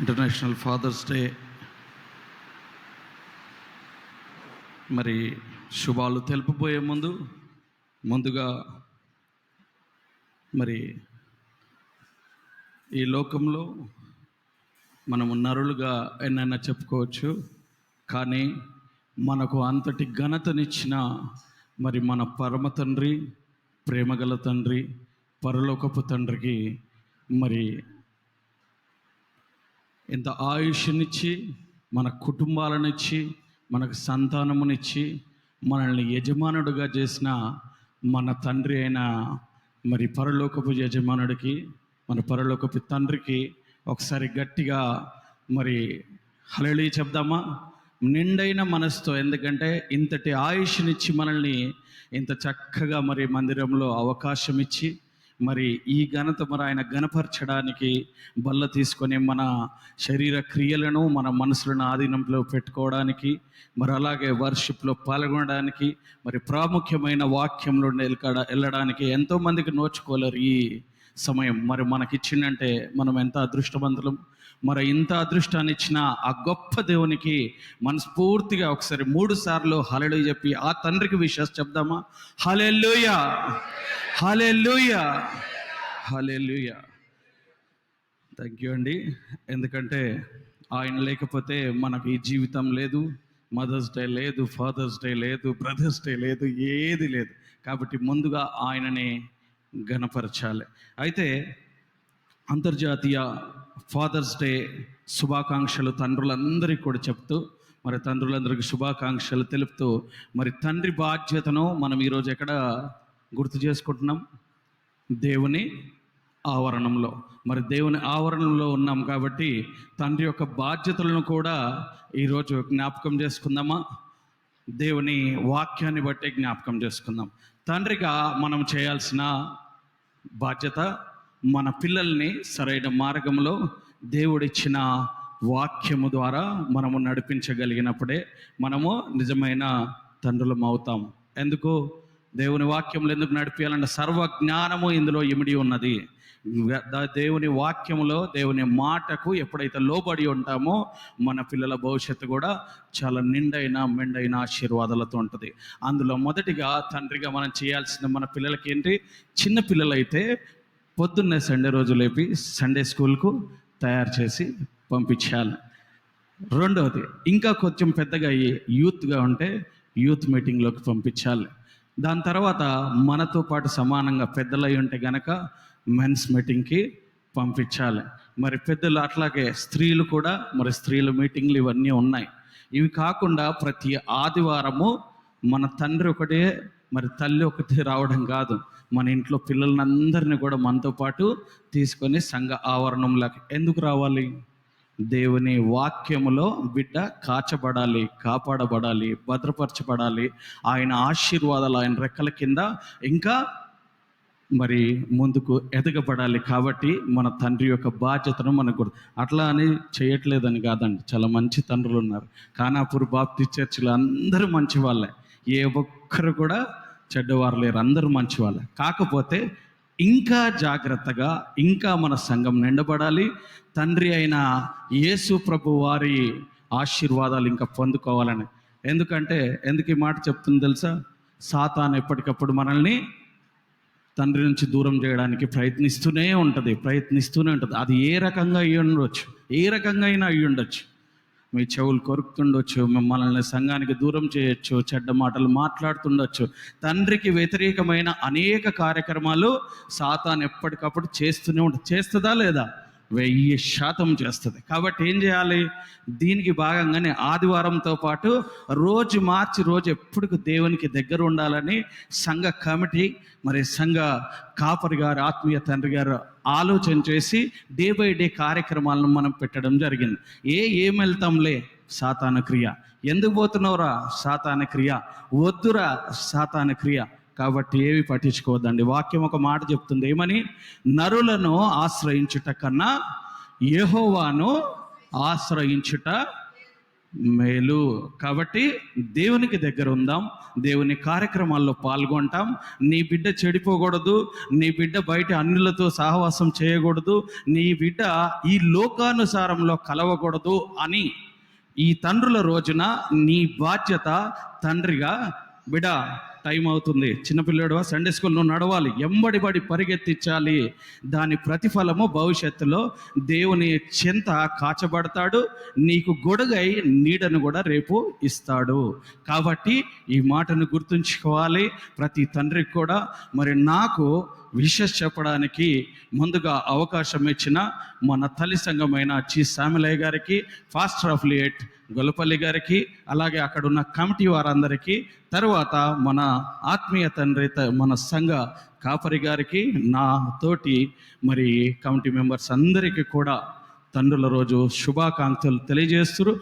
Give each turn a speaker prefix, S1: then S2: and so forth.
S1: International fathers day మరి శుభాలు తెలుపబోయే ముందుగా మరి ఈ లోకంలో మనము నరులుగా ఎన్నైనా చెప్పుకోవచ్చు, కానీ మనకు అంతటి ఘనతనిచ్చిన మరి మన పరమ తండ్రి, ప్రేమగల తండ్రి, పరలోకపు తండ్రికి మరి ఇంత ఆయుష్నిచ్చి, మన కుటుంబాలనిచ్చి, మనకు సంతానమునిచ్చి, మనల్ని యజమానుడిగా చేసిన మన తండ్రి అయిన మరి పరలోకపు యజమానుడికి, మన పరలోకపు తండ్రికి ఒకసారి గట్టిగా మరి హల్లెలూయా చెప్దామా? నిండైన మనసుతో. ఎందుకంటే ఇంతటి ఆయుష్నిచ్చి మనల్ని ఇంత చక్కగా మరి మందిరంలో అవకాశం ఇచ్చి మరి ఈ ఘనత మరి ఆయన ఘనపరచడానికి బల్ల తీసుకొని మన శరీర క్రియలను మన మనసులను ఆధీనంలో పెట్టుకోవడానికి, మరి అలాగే వర్షిప్లో పాల్గొనడానికి, మరి ప్రాముఖ్యమైన వాక్యంలో వెళ్ళడానికి ఎంతోమందికి నోచుకోలేరు ఈ సమయం. మరి మనకిచ్చిందంటే మనం ఎంత అదృష్టవంతులం. మరి ఇంత అదృష్టాన్ని ఇచ్చిన ఆ గొప్ప దేవునికి మనస్ఫూర్తిగా ఒకసారి 3 సార్లు హల్లెలూయా చెప్పి ఆ తండ్రికి విషెస్ చెప్దామా? Hallelujah, hallelujah, hallelujah. Thank you అండి. ఎందుకంటే ఆయన లేకపోతే మనకు ఈ జీవితం లేదు. మదర్స్ డే లేదు, ఫాదర్స్ డే లేదు, బ్రదర్స్ డే లేదు, ఏది లేదు. కాబట్టి ముందుగా ఆయనని ఘనపరచాలి. అయితే అంతర్జాతీయ ఫాదర్స్ డే శుభాకాంక్షలు తండ్రులందరికీ కూడా చెప్తూ, మరి తండ్రులందరికీ శుభాకాంక్షలు తెలుపుతూ, మరి తండ్రి బాధ్యతను మనం ఈరోజు ఎక్కడ గుర్తు చేసుకుంటున్నాం? దేవుని ఆవరణంలో. మరి దేవుని ఆవరణంలో ఉన్నాం కాబట్టి తండ్రి యొక్క బాధ్యతలను కూడా ఈరోజు జ్ఞాపకం చేసుకుందామా? దేవుని వాక్యాన్ని బట్టి జ్ఞాపకం చేసుకుందాం. తండ్రిగా మనం చేయాల్సిన బాధ్యత, మన పిల్లల్ని సరైన మార్గంలో దేవుడిచ్చిన వాక్యము ద్వారా మనము నడిపించగలిగినప్పుడే మనము నిజమైన తండ్రులం అవుతాం. ఎందుకు దేవుని వాక్యంలో ఎందుకు నడిపించాలంటే సర్వజ్ఞానము ఇందులో ఇమిడి ఉన్నది. దేవుని వాక్యములో, దేవుని మాటకు ఎప్పుడైతే లోబడి ఉంటామో మన పిల్లల భవిష్యత్తు కూడా చాలా నిండైన మెండైన ఆశీర్వాదాలతో ఉంటుంది. అందులో మొదటిగా తండ్రిగా మనం చేయాల్సింది మన పిల్లలకి ఏంటి? చిన్న పిల్లలైతే పొద్దున్నే సండే రోజు లేపి సండే స్కూల్కు తయారు చేసి పంపించాలి. రెండవది, ఇంకా కొంచెం పెద్దగా అయ్యి యూత్గా ఉంటే యూత్ మీటింగ్లోకి పంపించాలి. దాని తర్వాత మనతో పాటు సమానంగా పెద్దలై ఉంటే గనక మెన్స్ మీటింగ్కి పంపించాలి. మరి పెద్దలు అట్లాగే స్త్రీలు కూడా, మరి స్త్రీల మీటింగ్లు ఇవన్నీ ఉన్నాయి. ఇవి కాకుండా ప్రతి ఆదివారము మన తండ్రి ఒకటే, మరి తల్లి ఒకటే రావడం కాదు, మన ఇంట్లో పిల్లలందరినీ కూడా మనతో పాటు తీసుకొని సంఘ ఆవరణంలోకి ఎందుకు రావాలి? దేవుని వాక్యములో బిడ్డ కాచబడాలి, కాపాడబడాలి, భద్రపరచబడాలి. ఆయన ఆశీర్వాదాలు ఆయన రెక్కల కింద ఇంకా మరి ముందుకు ఎదగబడాలి. కాబట్టి మన తండ్రి యొక్క బాధ్యతను మనకు అట్లా అని చేయట్లేదని కాదండి. చాలా మంచి తండ్రులు ఉన్నారు. ఖానాపూర్ బాప్టిస్ట్ చర్చిలో అందరూ మంచి వాళ్ళే, ఏ ఒక్కరు కూడా చెడ్డవారు లేరు, అందరూ మంచి వాళ్ళే. కాకపోతే ఇంకా జాగ్రత్తగా ఇంకా మన సంఘం నిండబడాలి. తండ్రి అయిన యేసు ప్రభు వారి ఆశీర్వాదాలు ఇంకా పొందుకోవాలని. ఎందుకు ఈ మాట చెప్తుంది తెలుసా? సాతాను ఎప్పటికప్పుడు మనల్ని తండ్రి నుంచి దూరం చేయడానికి ప్రయత్నిస్తూనే ఉంటుంది. అది ఏ రకంగా అయ్యి ఉండొచ్చు, ఏ రకంగా అయినా అయ్యి ఉండొచ్చు. మీ చెవులు కొరుకుతుండొచ్చు, మిమ్మల్ని సంఘానికి దూరం చేయొచ్చు, చెడ్డ మాటలు మాట్లాడుతుండొచ్చు. తండ్రికి వ్యతిరేకమైన అనేక కార్యక్రమాలు సాతాను ఎప్పటికప్పుడు చేస్తూనే ఉంటుంది. చేస్తుందా లేదా? 1000% చేస్తుంది. కాబట్టి ఏం చేయాలి? దీనికి భాగంగానే ఆదివారంతో పాటు రోజు మార్చి రోజు ఎప్పుడు దేవునికి దగ్గర ఉండాలని సంఘ కమిటీ, మరి సంఘ కాపరి గారు, ఆత్మీయ తండ్రి గారు ఆలోచన చేసి డే బై డే కార్యక్రమాలను మనం పెట్టడం జరిగింది. ఏం వెళ్తాంలే సాతాను క్రియ, ఎందుకు పోతున్నావురా సాతాను క్రియ, వద్దురా సాతాను క్రియ. కాబట్టి ఏవి పట్టించుకోవద్దండి. వాక్యం ఒక మాట చెప్తుంది, ఏమని? నరులను ఆశ్రయించుట కన్నా యెహోవాను ఆశ్రయించుట మేలు. కాబట్టి దేవునికి దగ్గర ఉందాం, దేవుని కార్యక్రమాల్లో పాల్గొంటాం. నీ బిడ్డ చెడిపోకూడదు, నీ బిడ్డ బయట అన్యులతో సహవాసం చేయకూడదు, నీ బిడ్డ ఈ లోకానుసారంలో కలవకూడదు అని ఈ తండ్రుల రోజున నీ బాధ్యత తండ్రిగా, బిడ్డ టైం అవుతుంది, చిన్నపిల్లడు సండే స్కూల్ నువ్వు నడవాలి, ఎంబడిబడి పరిగెత్తించాలి. దాని ప్రతిఫలము భవిష్యత్తులో దేవుని చింత కాచబడతాడు, నీకు గొడుగై నీడను కూడా రేపు ఇస్తాడు. కాబట్టి ఈ మాటను గుర్తుంచుకోవాలి ప్రతి తండ్రికి కూడా. మరి నాకు విషెస్ చెప్పడానికి ముందుగా అవకాశం ఇచ్చిన మన తల్లి సంఘమైన చి శామిలయ్య గారికి, ఫాస్టర్ ఆఫ్ లియట్ గొల్లపల్లి గారికి, అలాగే అక్కడ ఉన్న కమిటీ వారందరికీ, తర్వాత మన ఆత్మీయ తండ్రి మన సంఘ కాపరి గారికి, నా తోటి మరి కమిటీ మెంబర్స్ అందరికీ కూడా తండ్రుల రోజు శుభాకాంక్షలు తెలియజేస్తున్నారు.